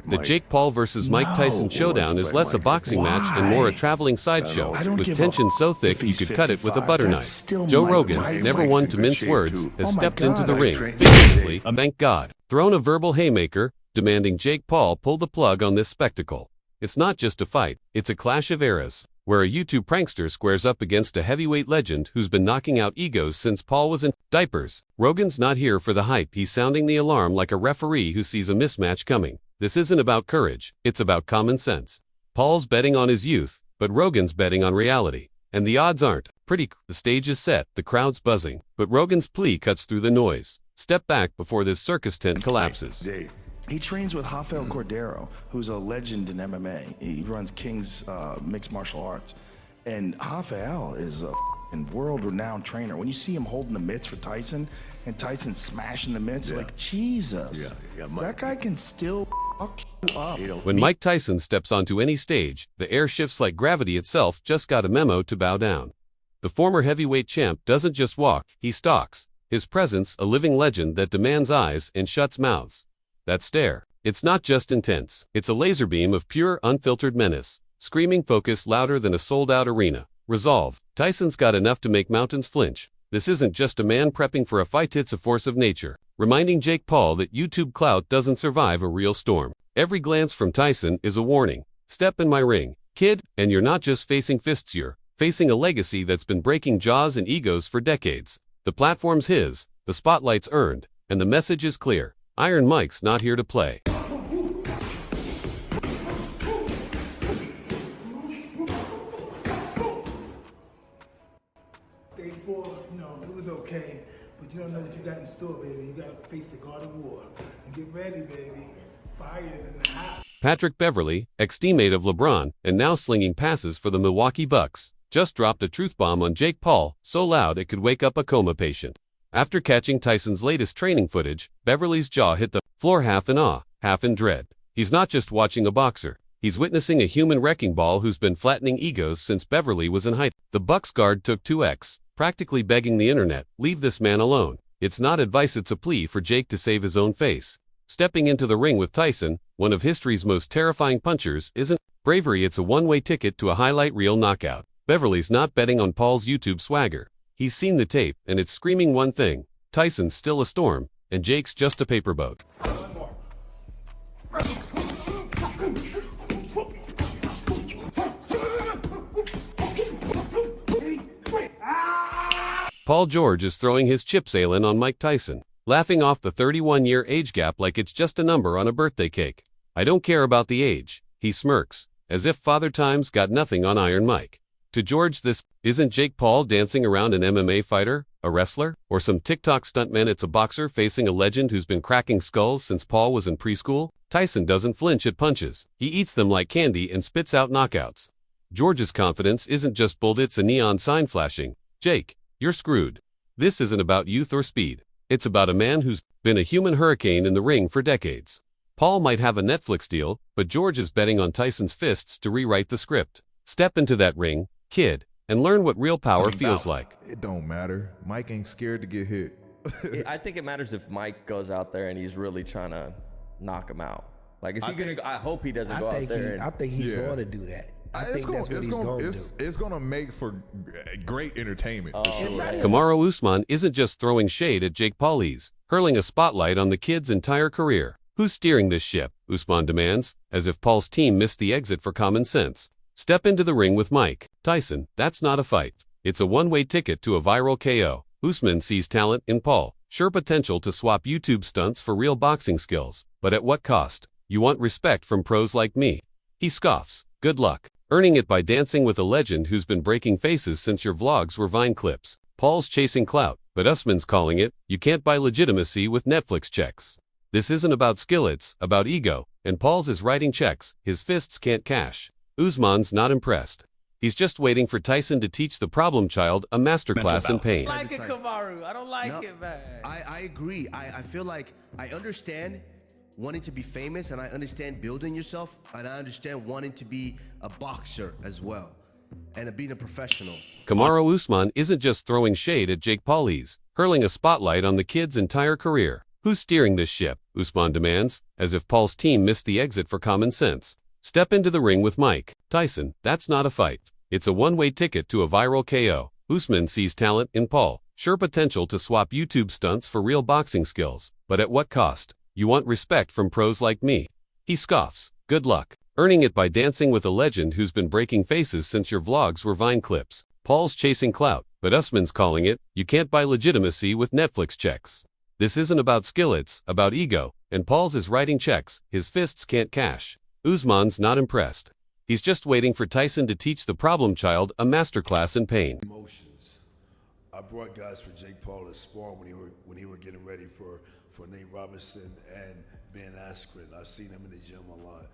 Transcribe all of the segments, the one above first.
The Jake Paul vs. Mike Tyson showdown is less a boxing match and more a traveling sideshow, with tension so thick you could cut it with a butter knife. Joe Rogan, never one to mince words, has stepped into the ring, figuratively, thank God, thrown a verbal haymaker, demanding Jake Paul pull the plug on this spectacle. It's not just a fight, it's a clash of eras, where a YouTube prankster squares up against a heavyweight legend who's been knocking out egos since Paul was in diapers. Rogan's not here for the hype, he's sounding the alarm like a referee who sees a mismatch coming. This isn't about courage, it's about common sense. Paul's betting on his youth, but Rogan's betting on reality. And the odds aren't pretty. The stage is set, the crowd's buzzing, but Rogan's plea cuts through the noise. Step back before this circus tent collapses. He trains with Rafael Cordero, who's a legend in MMA. He runs King's Mixed Martial Arts. And Rafael is a world-renowned trainer. When you see him holding the mitts for Tyson, and Tyson smashing the mitts, like, Jesus, that guy can still fuck you up. When Mike Tyson steps onto any stage, the air shifts like gravity itself just got a memo to bow down. The former heavyweight champ doesn't just walk, he stalks. His presence, a living legend that demands eyes and shuts mouths. That stare, it's not just intense, it's a laser beam of pure, unfiltered menace. Screaming focus louder than a sold-out arena. Resolve, Tyson's got enough to make mountains flinch. This isn't just a man prepping for a fight, it's a force of nature, reminding Jake Paul that YouTube clout doesn't survive a real storm. Every glance from Tyson is a warning. Step in my ring, kid, and you're not just facing fists, you're facing a legacy that's been breaking jaws and egos for decades. The platform's his, the spotlight's earned, and the message is clear. Iron Mike's not here to play. Stage 4, it was okay, but you don't know what you got in store, baby. You got to face the God of War. And get ready, baby. Fire in the house. Patrick Beverley, ex-teammate of LeBron, and now slinging passes for the Milwaukee Bucks, just dropped a truth bomb on Jake Paul, so loud it could wake up a coma patient. After catching Tyson's latest training footage, Beverley's jaw hit the floor half in awe, half in dread. He's not just watching a boxer. He's witnessing a human wrecking ball who's been flattening egos since Beverley was in height. The Bucks guard took 2x, practically begging the internet, leave this man alone. It's not advice, it's a plea for Jake to save his own face. Stepping into the ring with Tyson, one of history's most terrifying punchers, isn't bravery, it's a one-way ticket to a highlight reel knockout. Beverley's not betting on Paul's YouTube swagger. He's seen the tape, and it's screaming one thing. Tyson's still a storm, and Jake's just a paperboat. Paul George is throwing his chips in on Mike Tyson, laughing off the 31-year age gap like it's just a number on a birthday cake. I don't care about the age, he smirks, as if Father Time's got nothing on Iron Mike. To George, this isn't Jake Paul dancing around an MMA fighter, a wrestler, or some TikTok stuntman. It's a boxer facing a legend who's been cracking skulls since Paul was in preschool. Tyson doesn't flinch at punches. He eats them like candy and spits out knockouts. George's confidence isn't just bold, it's a neon sign flashing. Jake, you're screwed. This isn't about youth or speed. It's about a man who's been a human hurricane in the ring for decades. Paul might have a Netflix deal, but George is betting on Tyson's fists to rewrite the script. Step into that ring, kid, and learn what real power feels like. It don't matter. Mike ain't scared to get hit. I think it matters if Mike goes out there and he's really trying to knock him out. Like, is he gonna? I hope he doesn't go out there. I think he's going to do that. I think that's what he's going to do. It's going to make for great entertainment. For sure. Kamaru Usman isn't just throwing shade at Jake Paul, he's hurling a spotlight on the kid's entire career. Who's steering this ship? Usman demands, as if Paul's team missed the exit for common sense. Step into the ring with Mike Tyson. That's not a fight. It's a one-way ticket to a viral KO. Usman sees talent in Paul, sure potential to swap YouTube stunts for real boxing skills. But at what cost? You want respect from pros like me. He scoffs. Good luck. Earning it by dancing with a legend who's been breaking faces since your vlogs were Vine clips. Paul's chasing clout, but Usman's calling it, you can't buy legitimacy with Netflix checks. This isn't about skill, it's about ego, and Paul's is writing checks his fists can't cash. Usman's not impressed. He's just waiting for Tyson to teach the problem child a masterclass in pain. I don't like it, Kamaru. I don't like it, man. I agree. I feel like I understand wanting to be famous, and I understand building yourself, and I understand wanting to be a boxer as well, and being a professional. Kamaru Usman isn't just throwing shade at Jake Paul, he's hurling a spotlight on the kid's entire career. Who's steering this ship? Usman demands, as if Paul's team missed the exit for common sense. Step into the ring with Mike Tyson. That's not a fight. It's a one-way ticket to a viral KO. Usman sees talent in Paul, sure potential to swap YouTube stunts for real boxing skills. But at what cost? You want respect from pros like me. He scoffs. Good luck. Earning it by dancing with a legend who's been breaking faces since your vlogs were Vine clips. Paul's chasing clout, but Usman's calling it, you can't buy legitimacy with Netflix checks. This isn't about skill, it's about ego, and Paul's is writing checks his fists can't cash. Usman's not impressed. He's just waiting for Tyson to teach the problem child a masterclass in pain. Emotions. I brought guys for Jake Paul to Sparring when he were getting ready for Nate Robinson and Ben Askren. I've seen him in the gym a lot.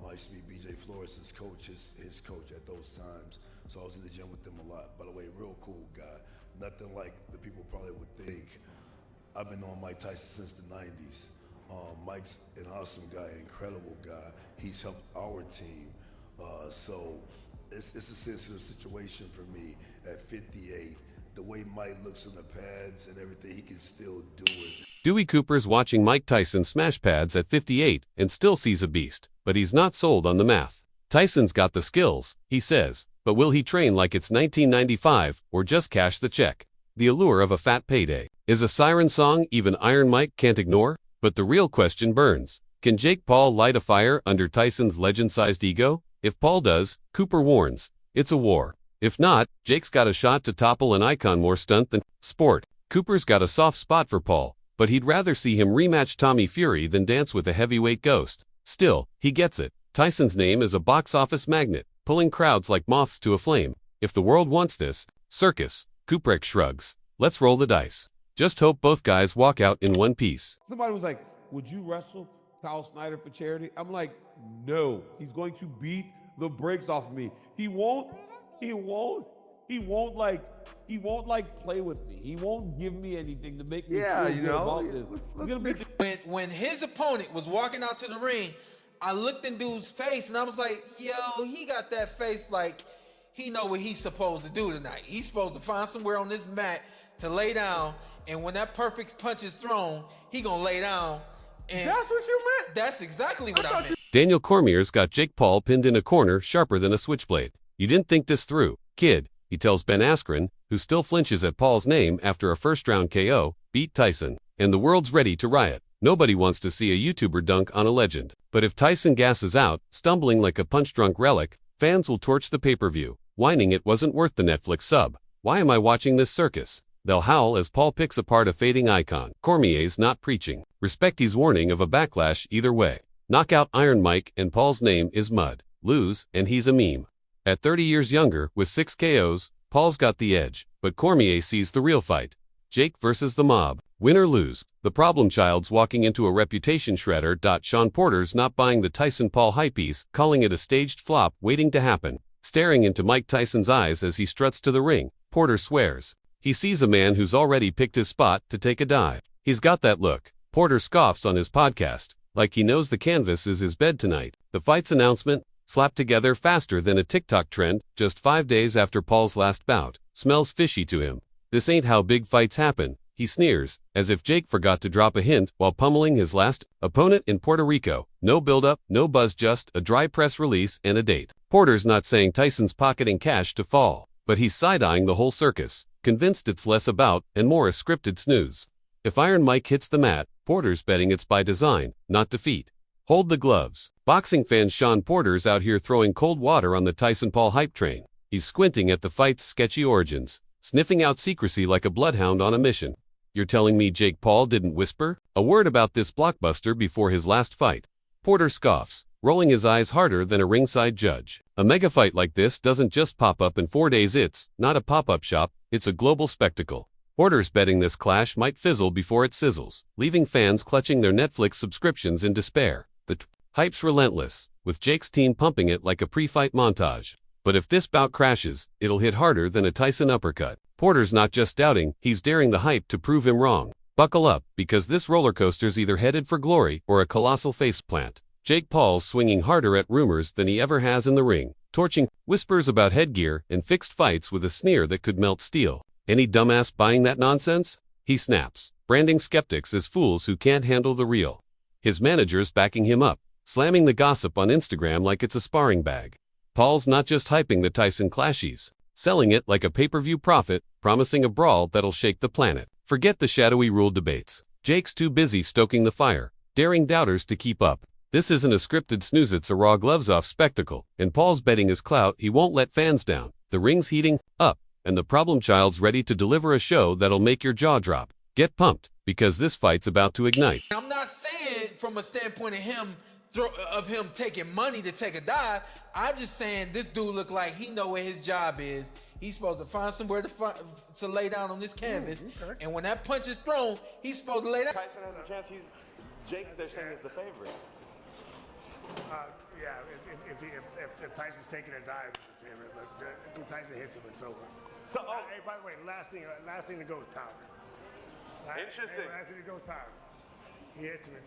I used to be BJ Flores' coach, his coach at those times. So I was in the gym with them a lot. By the way, real cool guy. Nothing like the people probably would think. I've been on Mike Tyson since the 90s. Mike's an awesome guy, incredible guy. He's helped our team. So it's a sensitive situation for me at 58. The way Mike looks in the pads and everything, he can still do it. Dewey Cooper's watching Mike Tyson smash pads at 58 and still sees a beast, but he's not sold on the math. Tyson's got the skills, he says, but will he train like it's 1995 or just cash the check? The allure of a fat payday. Is a siren song even Iron Mike can't ignore? But the real question burns. Can Jake Paul light a fire under Tyson's legend-sized ego? If Paul does, Cooper warns, it's a war. If not, Jake's got a shot to topple an icon more stunt than sport. Cooper's got a soft spot for Paul, but he'd rather see him rematch Tommy Fury than dance with a heavyweight ghost. Still, he gets it. Tyson's name is a box office magnet, pulling crowds like moths to a flame. If the world wants this circus, Cooper shrugs. Let's roll the dice. Just hope both guys walk out in one piece. Somebody was like, would you wrestle Kyle Snyder for charity? I'm like, no. He's going to beat the brakes off of me. He won't play with me. He won't give me anything to make me feel good about this. When his opponent was walking out to the ring, I looked in dude's face and I was like, yo, he got that face like he know what he's supposed to do tonight. He's supposed to find somewhere on this mat to lay down, and when that perfect punch is thrown, he gonna lay down. And that's what you meant? That's exactly what I meant. Daniel Cormier's got Jake Paul pinned in a corner sharper than a switchblade. You didn't think this through, kid, he tells Ben Askren, who still flinches at Paul's name after a first-round KO, beat Tyson. And the world's ready to riot. Nobody wants to see a YouTuber dunk on a legend. But if Tyson gasses out, stumbling like a punch-drunk relic, fans will torch the pay-per-view, whining it wasn't worth the Netflix sub. Why am I watching this circus? They'll howl as Paul picks apart a fading icon. Cormier's not preaching. Respect his warning of a backlash either way. Knock out Iron Mike and Paul's name is mud. Lose, and he's a meme. At 30 years younger, with 6 KOs, Paul's got the edge, but Cormier sees the real fight. Jake versus the mob. Win or lose, the problem child's walking into a reputation shredder. Sean Porter's not buying the Tyson-Paul hypebeast, calling it a staged flop waiting to happen. Staring into Mike Tyson's eyes as he struts to the ring, Porter swears. He sees a man who's already picked his spot to take a dive. He's got that look. Porter scoffs on his podcast, like he knows the canvas is his bed tonight. The fight's announcement, slapped together faster than a TikTok trend, just 5 days after Paul's last bout, smells fishy to him. This ain't how big fights happen, he sneers, as if Jake forgot to drop a hint while pummeling his last opponent in Puerto Rico. No build-up, no buzz, just a dry press release and a date. Porter's not saying Tyson's pocketing cash to fall, but he's side-eyeing the whole circus, convinced it's less about and more a scripted snooze. If Iron Mike hits the mat, Porter's betting it's by design, not defeat. Hold the gloves. Boxing fan Sean Porter's out here throwing cold water on the Tyson-Paul hype train. He's squinting at the fight's sketchy origins, sniffing out secrecy like a bloodhound on a mission. You're telling me Jake Paul didn't whisper a word about this blockbuster before his last fight? Porter scoffs, rolling his eyes harder than a ringside judge. A mega fight like this doesn't just pop up in 4 days. It's not a pop-up shop, it's a global spectacle. Porter's betting this clash might fizzle before it sizzles, leaving fans clutching their Netflix subscriptions in despair. The hype's relentless, with Jake's team pumping it like a pre-fight montage. But if this bout crashes, it'll hit harder than a Tyson uppercut. Porter's not just doubting, he's daring the hype to prove him wrong. Buckle up, because this roller coaster's either headed for glory or a colossal faceplant. Jake Paul's swinging harder at rumors than he ever has in the ring, torching whispers about headgear and fixed fights with a sneer that could melt steel. Any dumbass buying that nonsense? He snaps, branding skeptics as fools who can't handle the real. his managers backing him up, slamming the gossip on Instagram like it's a sparring bag. Paul's not just hyping the Tyson clash, he's selling it like a pay-per-view profit, promising a brawl that'll shake the planet. Forget the shadowy rule debates. Jake's too busy stoking the fire, daring doubters to keep up. This isn't a scripted snooze, it's a raw gloves-off spectacle, and Paul's betting his clout he won't let fans down. The ring's heating up, and the problem child's ready to deliver a show that'll make your jaw drop. Get pumped, because this fight's about to ignite. I'm not saying from a standpoint of him taking money to take a dive. I'm just saying this dude look like he know what his job is. He's supposed to find somewhere to lay down on this canvas, and when that punch is thrown, he's supposed to lay down. Tyson has a chance. Jake, they're saying, is the favorite. Yeah, if Tyson's taking a dive, it's the favorite. But if Tyson hits him, it's over. So, hey, by the way, last thing to go is power. Interesting. Last thing to go is power. He hits him.